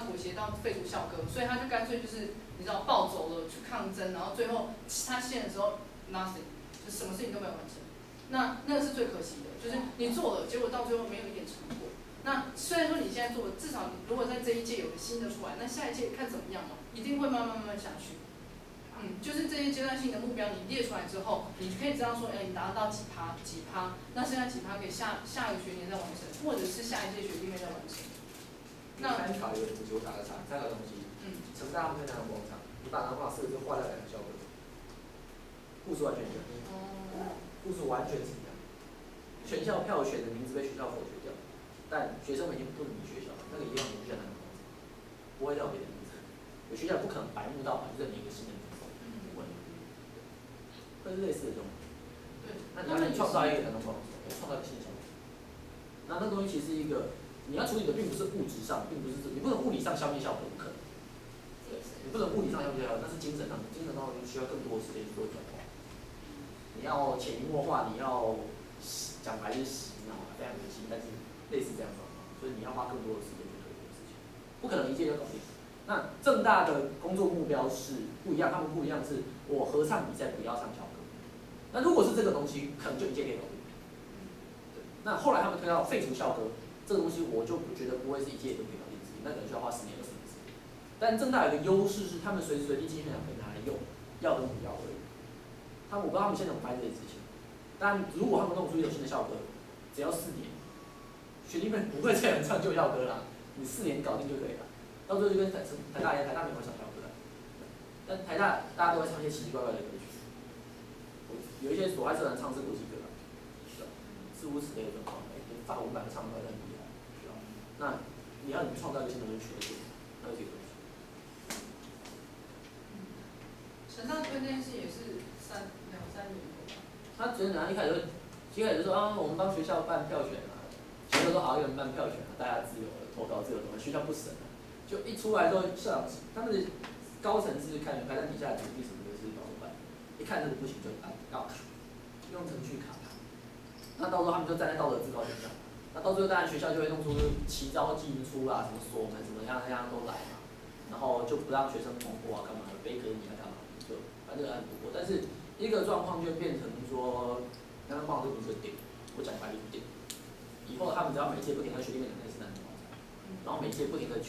妥协到废除校歌，所以他就干脆就是你知道暴走了去抗争，然后最后他卸的时候 nothing， 就什么事情都没有完成。那个是最可惜的，就是你做了，结果到最后没有一点成果。那虽然说你现在做的，至少如果在这一届有个新的出来，那下一届看怎么样嘛，一定会慢慢下去。就是这些阶段性的目标你列出来之后，你可以知道说，你达到几趴，那现在几趴可以下个学年再完成，或者是下一届学弟妹再完成。那参考一个足球打的场，3个东西。成大他们在南广场，你把南广4个字划掉2个校歌，故事完全一样。故事完全是一样。全校票选的名字被学校否决掉，但学生们已经不能离学校，那个一样不叫南广场，不会叫别的名字。有学校不可能白目到就认你一个新的名字，不会。会是类似的东西。对。那你要创造一个南广场，创造一个新校歌。那东西其实是一个。你要处理的并不是物质上，并不是你不能物理上消灭效果，不可能。你不能物理上消灭效果，那是精神上，精神上就需要更多的时间去做转化。你要潜移默化，你要讲白就是洗脑，非常恶心，但是类似这样状况，所以你要花更多的时间去做这件事情，不可能一届就搞定。那政大的工作目标是不一样，他们不一样是，我合唱比赛不要唱校歌。那如果是这个东西，可能就一届可以搞定。那后来他们推到废除校歌。这个东西我就觉得不会是一届都可以搞定的事情，那可能需要花10年、20年时间。但政大有一个优势是，他们随时随地机器人可以拿来用，要跟不要而已。我不知道他们现在怎么拍这件事情。但如果他们弄出一种新的校歌，只要4年，学弟妹不会再有人唱旧校歌啦，你4年搞定就可以了。到最后就跟台大一样，台大没有唱校歌了，但台大大家都会唱一些奇奇怪怪的歌曲，有一些所爱社团唱是国际歌啦，似乎此类的状况，法文版唱出来的。那你要创造一个新的东西学的，那是这个东西。陈大推这件事也是2、3年后吧。他只是一开始就说我们帮学校办票选啊，学校说好，有人办票选啊，大家自由了，投稿自由了，学校不审啊。就一出来之后，校长他们的高层是看排在底下的土地什么的是怎么办，一看这个不行就要卡，用程序卡他。那到时候他们就站在道德制高点上。那到最后，当然学校就会弄出奇招技出啊，什么锁门什么样都来嘛，然后就不让学生通过啊，干嘛的，背隔你啊干嘛，就反正这个案不过。但是一个状况就变成说，刚刚放这不是点，我讲白就是点。以后他们只要每届不停的学弟妹讲类似南广场，然后每届不停的一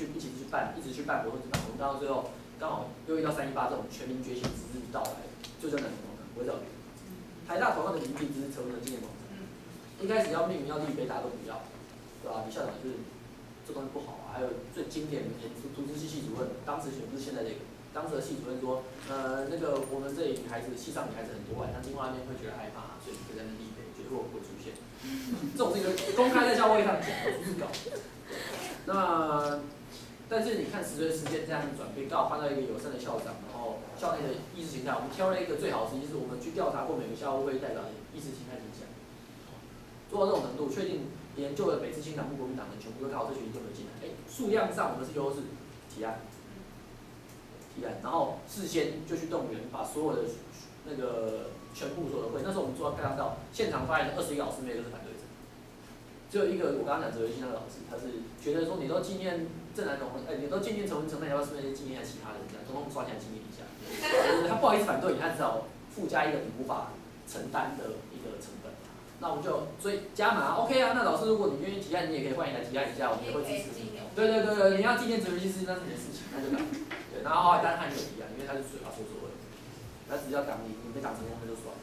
直去办活动，我们到最后刚好又遇到318这种全民觉醒之日到来，就叫南广场，不会叫别的。台大同样的名字只是成文的纪念广场。一开始要命名要立碑，大家都不要，对吧？你校长就是这东西不好啊。还有最经典的图资系系主任，当时选不是现在这个，当时的系主任说，那个我们这里系上女孩子很多，那另外一面会觉得害怕，所以就在那立碑，绝对会出现。这种是一个公开在校会上讲，不是搞。那但是你看随着时间这样转变，刚好换到一个友善的校长，然后校内的意识形态，我们挑了一个最好的，就是我们去调查过每个校务会代表的意识形态影响。做到这种程度，确定研究了北自新党、国民党的全部都靠这学期就没进来。数量上我们是优势，提案，然后事先就去动员，把所有的那个全部所有的会，那时候我们做到看到现场发言的21个老师，每个都是反对者，只有一个我刚刚讲哲学系那个老师，他是觉得说你都纪念郑南榕，你都纪念陈文成，那你要不要顺便纪念一下其他人？这样，统统刷起来纪念一下。他不好意思反对你，他只好附加一个你无法承担的一个成本。那我们就所以加码 OK 啊，那老师如果你愿意提案，你也可以欢迎来提案一下，我们也会支持你。对，你要纪念哲学系那是你的事情，那就搞。对，然后后来当然他没有提案，因为他是嘴巴说说而已，他只要讲你没讲成功那就算了。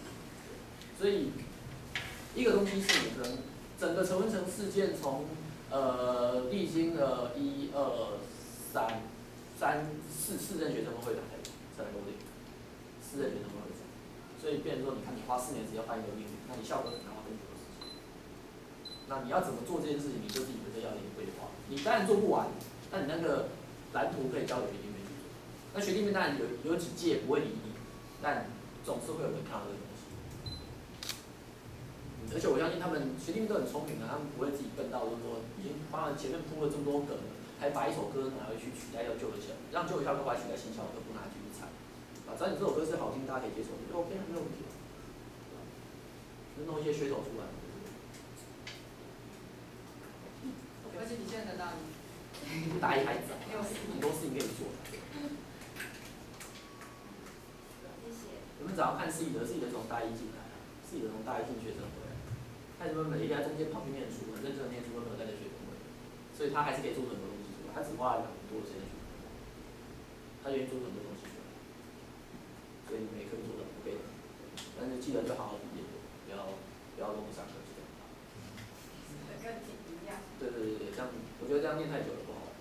所以一个东西是你跟整个陈文成事件从历经了1、2、3、4任学生会长才能够定，4任学生会长，所以变成说你看你花4年时间翻译个命运，那你效果很难花更久的时间。那你要怎么做这件事情，你就自己本身要有一个规划。你当然做不完，那你那个蓝图可以交给学弟妹去做。那学弟妹当然有几届不会理你，但总是会有人看到这个东西。而且我相信他们学弟妹都很聪明的，他们不会自己笨到就是说已经帮他前面铺了这么多梗了，还把一首歌拿回去取代掉旧的校，让旧的校歌把它取代新校歌，不拿去唱。啊，只要你这首歌是好听，大家可以接受，就 OK， 没有问题。就弄一些噱头出来。而且你现在才大一。大一还早，很多事情可以做。你们早上看施以德从大一进来啊，施以德从大一进学生会，他怎么每一天在中间跑去念书，很认真的念书，都没有在这学生会，所以他还是可以做出很多东西出来，他只花了2年多的时间去，他愿意做出很多东西出来，所以你们也可以做到，OK的，但是记得就好好毕业，不要跟我上课这样。跟你一样。对，这样我觉得这样念太久了不好，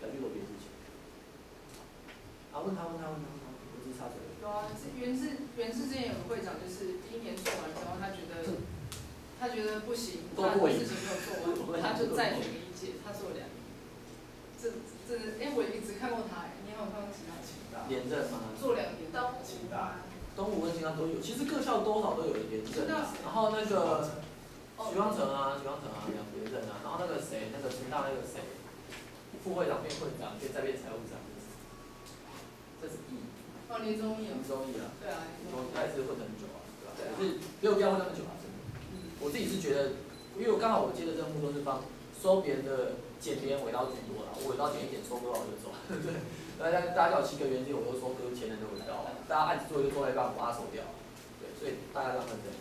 改去做别的事情。啊，问他，我只是插嘴。有啊，原志之前有个会长，就是第1年做完之后，他觉得不行，他的事情没有做完，他就再选1届，他做2年。我一直看过他，你有没有看过其他情大？廉政吗？做2年。东吴跟清大都有，其实各校多少都有廉政啊。然后那个许光成啊，两廉政啊，然后那个谁，那个清大那个谁，副会长变会长，再变财务长，这是义。林宗义啊。对啊。他也是混很久啊，对吧？可是没有必要混那么久啊，真的。我自己是觉得，因为我刚好我接的任务都是帮收别人的捡别人尾刀居多啦，我尾刀捡一点收割完我就走，对。大家叫我7个月我都收割前人的尾刀，大家案子做一个做到一半，我把它收掉，对，所以大家都很这样。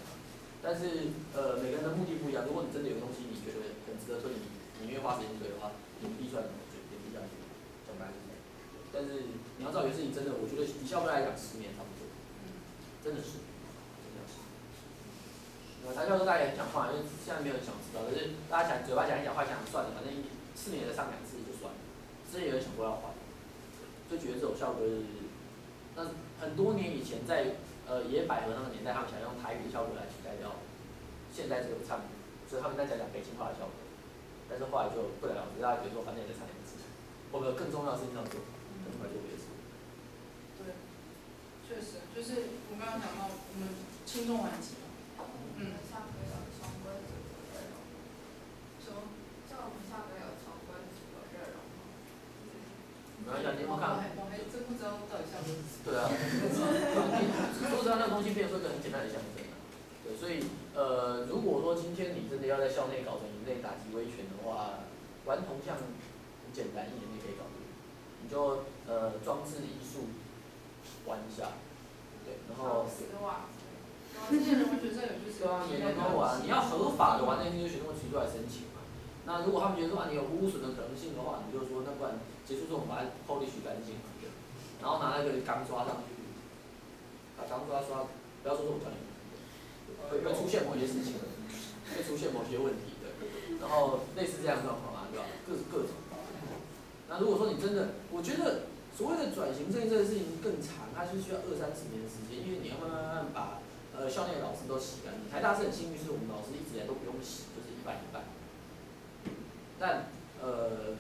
但是每个人的目的不一样，如果你真的有东西你觉得很值得推，你愿意花时间推的话，你递出来就点滴下去，讲白是这样。但是你要知道，有些事情真的，我觉得以校队来讲10年差不多，真的是。台校都大家也很讲话，因为现在没有人想知道，可是大家嘴巴讲一讲，话讲算了，反正4年再上2次就算了。之前有人想过要换，就觉得这种校歌是，那很多年以前在野百合那个年代，他们想用台语的校歌来取代掉现在这个唱，所以他们在讲北京话的校歌，但是后来就不了了之，大家觉得说反正也在唱2次，我们有更重要的事情要做，很快就别的事。对，确实，就是我刚刚讲到我们轻重缓急。下个有重归组合热融。什么？叫我们下个有重归组合热融吗？没关系，你们看。我还真不知道到底像什么。对啊。说实话，那个东西变成一个很简单的象征啊。对，所以如果说今天你真的要在校内搞成营内打击威权的话，玩铜像很简单，1年内可以搞定。你就装置艺术玩一下，对，然后。之前人文学生有就是。对啊，每年都玩，你要合法的玩那些学生会提出来申请嘛。那如果他们觉得说你有污损的可能性的话，你就说那不然结束之后我们把它polish干净嘛，然后拿那个钢刷上去，把钢刷，不要说是我教你们，会出现某些事情，会出现某些问题的，然后类似这样的状况啊，对吧？各种。那如果说你真的，我觉得所谓的转型正义这个事情更长，它是需要20-30年的时间，因为你要慢慢把校内的老师都洗干净。台大是很幸运，是我们老师一直以来都不用洗，就是一半一半。但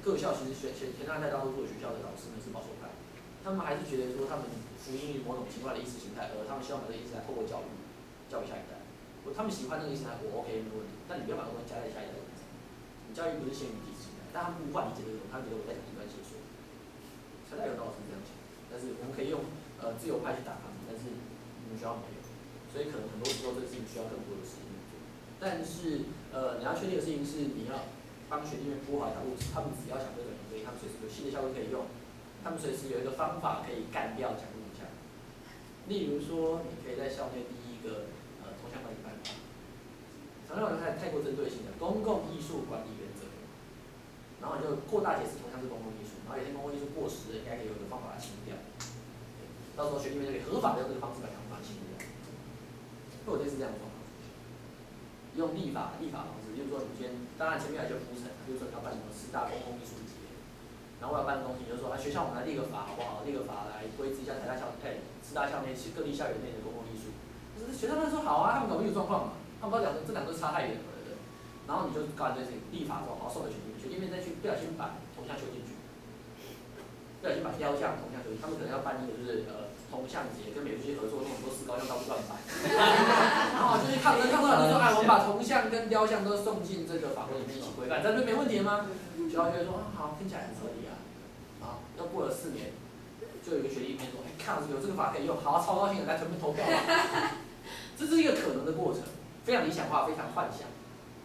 各校其实前台大多数的学校的老师们是保守派，他们还是觉得说他们服膺于某种奇怪的意识形态，他们希望把这个意识来透过教育下一代。他们喜欢那个意识形态，我 OK 没问题。但你不要把这个东西加在下一代身上。你教育不是限于意识形态，但他们无法理解这种，他们觉得我在讲异端邪说。台大有老师这样讲，但是我们可以用自由派去打他们，但是你们学校没有。所以可能很多时候这个事情需要更多的时间做，但是你要确定的事情是你要帮学弟妹铺好一条路，他们只要想对转型正义，他们随时有新的效果可以用，他们随时有一个方法可以干掉讲入项。例如说，你可以在校内第一个铜像管理办法，铜像管理太过针对性了，公共艺术管理原则，然后你就扩大解释铜像是公共艺术，然后有些公共艺术过时了，应该可以有一个方法来清掉，到时候学弟妹就可以合法的用这个方式把它清掉。会有类似这样的状况，用立法方式，就是说你当然前面有一些铺陈，比如说你要办什么10大公共艺术节，然后我要办的东西，就是说学校我们来立个法好不好？立个法来规制一下台大校4大校内各地校园内的公共艺术。可是学校那说好啊，他们搞不清楚状况嘛，他们不知道这两个都差太远了，对不对？然后你就搞这些立法之后，然后送给学弟妹再去不小心把铜像修进去，不小心把雕像铜像修进去，他们可能要办一个就是铜像节，跟美术系合作，弄很多石膏像到处乱摆，然后就去抗争，说我们把铜像跟雕像都送进这个法规里面一起规范，这不没问题吗？学校就会说好，听起来很合理啊。好，又过了4年，就有一个学弟妹说，看有这个法可以用，好，超高兴的来全部投票。这是一个可能的过程，非常理想化，非常幻想，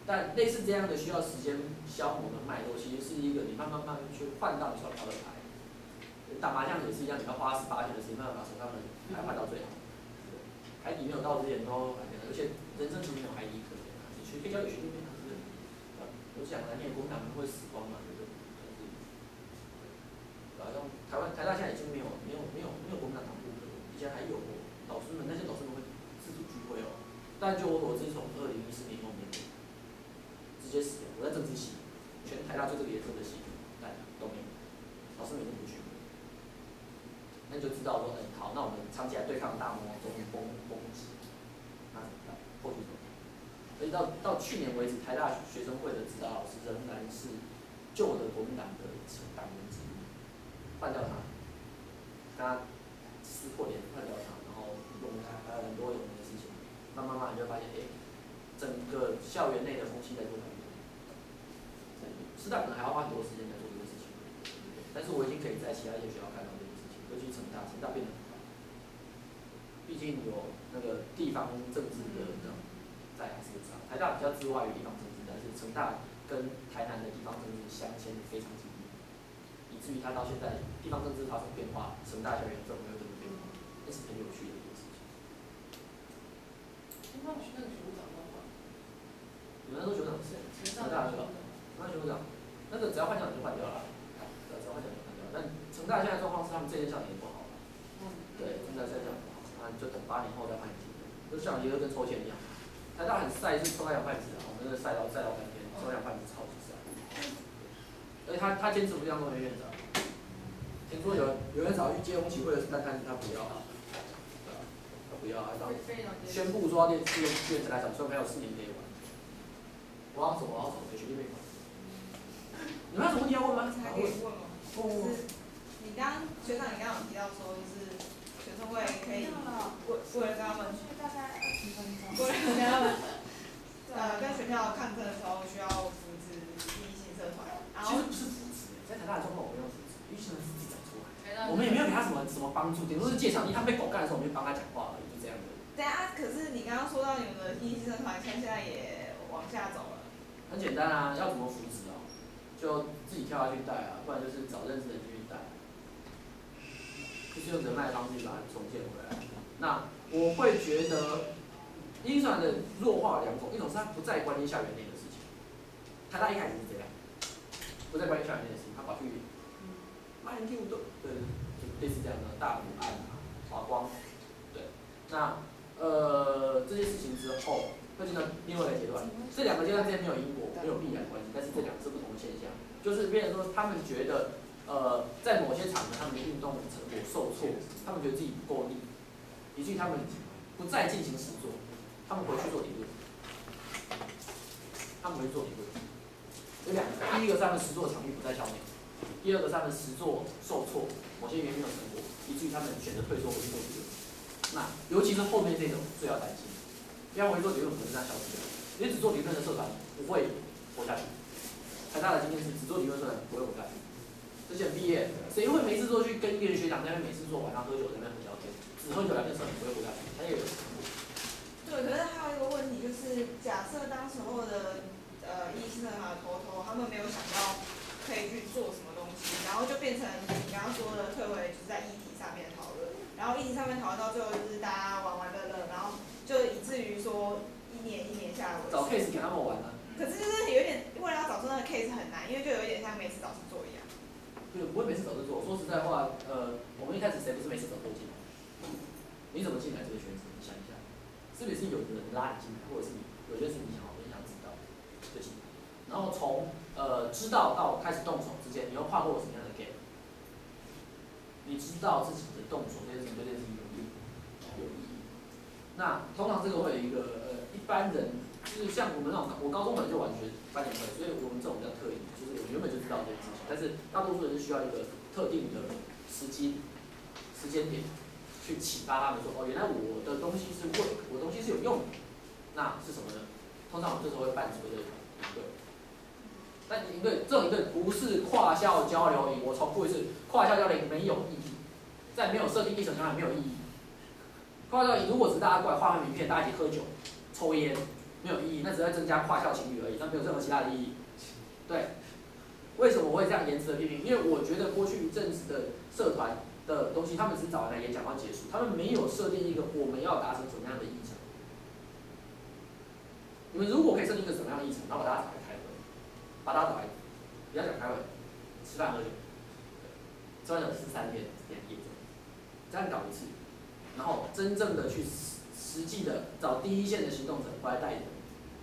但类似这样的需要时间消磨的脉络，其实是一个你慢慢去换到你想要的牌。打麻将也是一样，你要花18天的时间，慢慢把手上的牌换到最好。海底没有到之前都还没有，而且人生其实没有海底可言啊。你可以交给学弟妹，可是我讲了，你也国民党会死光嘛，对不对？然后台大现在已经没有国民党党部了，以前还有老师们，那些老师们会自主聚会哦。但就我所知，从2014年后面直接死了。我在政治系，全台大就这个颜色的系，但都没有，老师们都不聚。那你就知道说，好，那我们长期来对抗大魔王终于崩击，那怎么办？后续怎么办？所以到去年为止，台大学生会的指导老师仍然是旧的国民党的党员之一，换掉他，跟他撕破脸，换掉他，然后用还有很多有名的事情，慢慢你就会发现，整个校园内的风气在做改变。师大可能还要花很多时间来做这个事情，但是我已经可以在其他一些学校看到这个事情，尤其成大变得很快，毕竟有那个地方政治的那种在还是在，台大比较之外于地方政治，但是成大跟台南的地方政治相牵非常紧密，以至于它到现在地方政治发生变化，成大校园氛围有什么变化，那是很有趣的一件事情。那我去那个学务长的话，你们那时候学长是谁？成大学长。那学长，那个只要换校长就换掉了，只要换校长就换掉了。但成大现在状况是他们这些校长也不好了，对，成大现在这样不好，那就等8年后再换一届。这校长也就跟抽签一样，台大很晒是抽到2半子啊，我们那个晒到半天，抽2半子超级晒。而且他坚持不当中原院长，听说有人找去接红旗会的是但他不要啊，对啊，他不要啊，然后宣布说要去院长来讲，虽然还有4年可以玩。我要走，学弟妹。你们有什么问题要问吗？还可以问吗？就是你刚学长，你刚刚有提到说，就是学生会可以为了跟他们大概20分钟。为了跟他们跟学校抗争的时候，需要扶持异性社团。然后其实不是扶持，在台大的状况我没有扶持，异性社团是自己长出来。我们也没有给他什么帮助，顶多是借场地，他被狗干的时候，我们就帮他讲话而已，就这样的。对啊，可是你刚刚说到你们的异性社团，现在也往下走了。很简单啊，要怎么扶持啊？就自己跳下去带啊，不然就是找认识的人继续带，就是用人脉的方式把它重建回来。那我会觉得，异性社团的弱化有2种，一种是他不再关心校园内的事情，台大一开始是这样，不再关心校园内的事情，他跑去卖人听不懂，对，就类似这样的大补案啊、华光，对，那这些事情之后。会进到另外一个阶段，这2个阶段之间没有因果，没有必然关系，但是这2个是不同的现象，就是变成说他们觉得，在某些场合他们的运动成果受挫，他们觉得自己不够力，以至于他们不再进行实作，他们回去做理论，有2个，第一个是他们实作的场域不再消灭，第二个是他们实作受挫，某些原因没有成果，以至于他们选择退缩回去做理论，那尤其是后面这种最要担心。要回做理论可能是这样消失的，因为只做理论的社团不会活下去。台大的经验是，只做理论社团不会活下去。之前毕业，谁会没事做去跟一个学长在那边每次做晚上喝酒在那边很聊天，只喝酒聊天社团不会活下去，他也有成果。对，可是还有一个问题就是，假设当时候的异性社团的头他们没有想到可以去做什么东西，然后就变成你刚刚说的退回就是在议题上面讨论，然后议题上面讨论到最后就是大家玩玩乐乐，然后就以至于说一年下来找 case 给他们玩啊。可是就是有点为了要找出那个 case 很难，因为就有点像没事找事做一样。对，不会没事找事做。说实在话，我们一开始谁不是没事找事进来？你怎么进来这个圈子？你想一下，是不是有人拉你进来，或者是你有些事你想知道就进来？然后从知道到开始动手之间，你又跨过了什么样的 gap？ 你知道自己的动手这件事情对这件事情有意义。那通常这个会有一个一般人，就是像我们那种，我高中本来就玩学班联会，所以我们这种比较特异，就是我原本就知道这件事情，但是大多数人是需要一个特定的时间点去启发他们说，原来我的东西是我的东西是有用的，那是什么呢？通常我们这时候会办所谓的营队。但营队这种营队不是跨校交流营，我重复一次，跨校交流营没有意义，在没有设定议程上没有意义。跨校营如果只是大家过来画画名片，大家一起喝酒、抽烟，没有意义，那只是在增加跨校情侣而已，那没有任何其他的意义。对，为什么我会这样严词的批评？因为我觉得过去一阵子的社团的东西，他们只是找人来演讲到结束，他们没有设定一个我们要达成什么样的议程。你们如果可以设定一个什么样的议程，然后把大家找来开会，把大家找来，不要讲开会，吃饭喝酒，吃饭酒吃3天2夜，这样搞一次，然后真正的去实际的找第一线的行动者回来带人，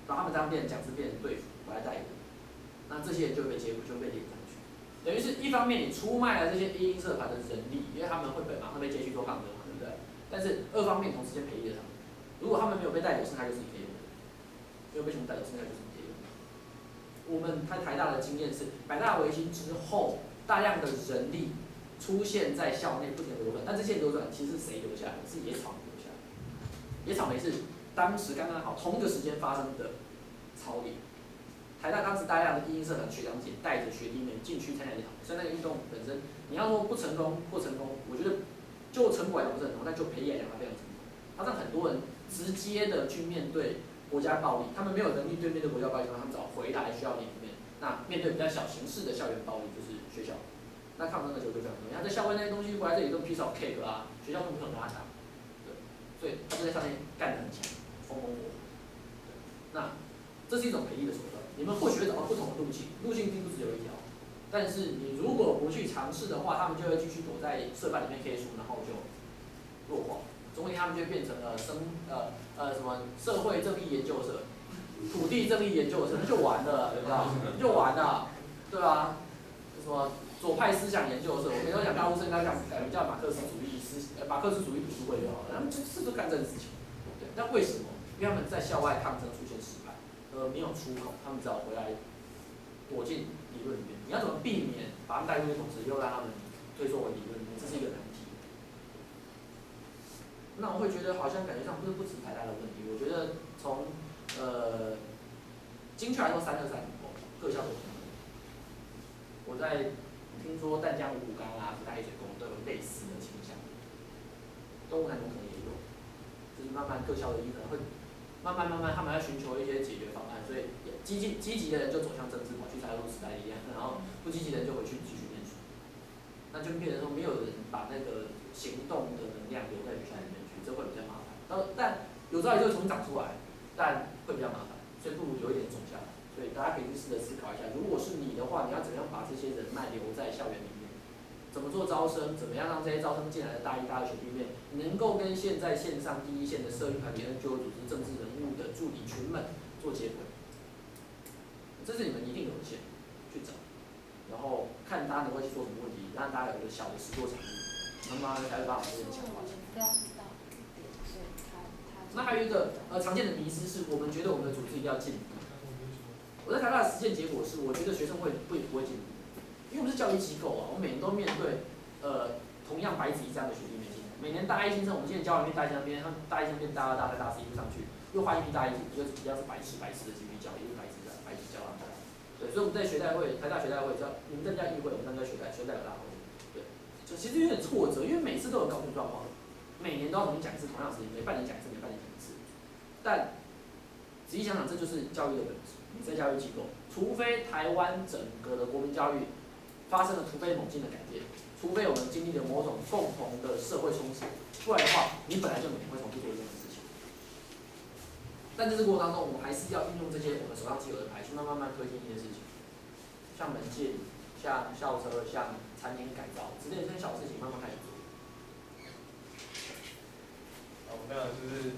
把他们当变成讲师变成队服回来带人，那这些人就会被接就会被连上去，等于是一方面你出卖了这些一音社团的人力，因为他们会马上被接去做抗争嘛，对不对？但是二方面同时间培育了他们，如果他们没有被带走，剩下就是你可以用的，没有被全部带走，剩下就是你可以用的。我们台大的经验是，百大维新之后，大量的人力出现在校内不停流转，但这些流转其实是谁留下来的？是野草留下来的。野草莓是当时刚刚好同一个时间发生的操练。台大当时大量的一音社团学长姐带着学弟妹进去参加野草莓，所以那个运动本身，你要说不成功或成功，我觉得就成果来讲不是很成功，但就培育来讲它非常成功。它让很多人直接的去面对国家暴力，他们没有能力面对国家暴力，他们找回来校园里面。那面对比较小形式的校园暴力，就是学校。那抗争的时候就非常重要。他在校外那些东西回来这里都 piece of cake 啊，学校都不可能跟他打，对，所以他就在上面干得很强，风风火火。那这是一种培育的手段，你们或许会找到不同的路径，路径并不只有一条。但是你如果不去尝试的话，他们就会继续躲在社办里面 K 书，然后就弱化。总有一天他们就会变成了什么社会正义研究社、土地正义研究社，就完了，对不对？就完了，对吧？什么左派思想研究社，我们都讲大陆生，他讲改名叫马克思主义读书会就好了，他们就是干这件事情。对，那为什么？因为他们在校外抗争出现失败，没有出口，他们只好回来躲进理论里面。你要怎么避免把他们带入去，同时又让他们退缩回理论里面，这是一个难题。那我会觉得好像感觉上不止台大的问题，我觉得从精确来说，323各校都有。我在听说淡江五股岗啊、福大黑水工都有类似的倾向，东吴南农可能也有，就是慢慢各校的可能会慢慢他们要寻求一些解决方案，所以积极的人就走向政治，跑去加入时代力量，然后不积极的人就回去继续念书，那就变成说没有人把那个行动的能量留在学校里面去，这会比较麻烦。但有朝一日会重新长出来，但会比较麻烦，所以不如留一点种下来。所以大家可以去试着思考一下，如果是你的话，你要怎么样把这些人脉留在校园里面？怎么做招生？怎么样让这些招生进来的大一、大二学弟妹能够跟现在线上第一线的社运团体、NGO 组织、政治人物的助理群们做结合？这是你们一定有限，去找，然后看大家能够去做什么问题，让大家有一个小的实作场域，慢慢才会把这些强化。那还有一个常见的迷思是，我们觉得我们的组织一定要进步。我在台大的实践结果是，我觉得学生会不会进步，因为我们是教育机构啊，我们每年都面对同样白纸一张的学弟妹进来，每年大一新生，我们今年教完一批大一新生，他们大一新生变大二、大三、大四一路上去，又换一批大一，一个是白纸的继续教，一个白纸教他们。对，所以我们在学代会，台大学代会叫你们参加议会，我们参加学代表大会。对，就其实有点挫折，因为每次都有搞错状况，每年都要重新讲一次同样的事情，每半年讲一次，每半年讲一次。但仔细想想，这就是教育的本质。你在教育机构，除非台湾整个的国民教育发生了突飞猛进的改变，除非我们经历了某种共同的社会冲击，不然的话，你本来就每天会重复做一样的事情。但在这个过程当中，我们还是要运用这些我们手上既有的牌，去慢慢推进一些事情，像门禁、像校车、像餐厅改造之类的这些小事情，慢慢开始做。我们刚刚就是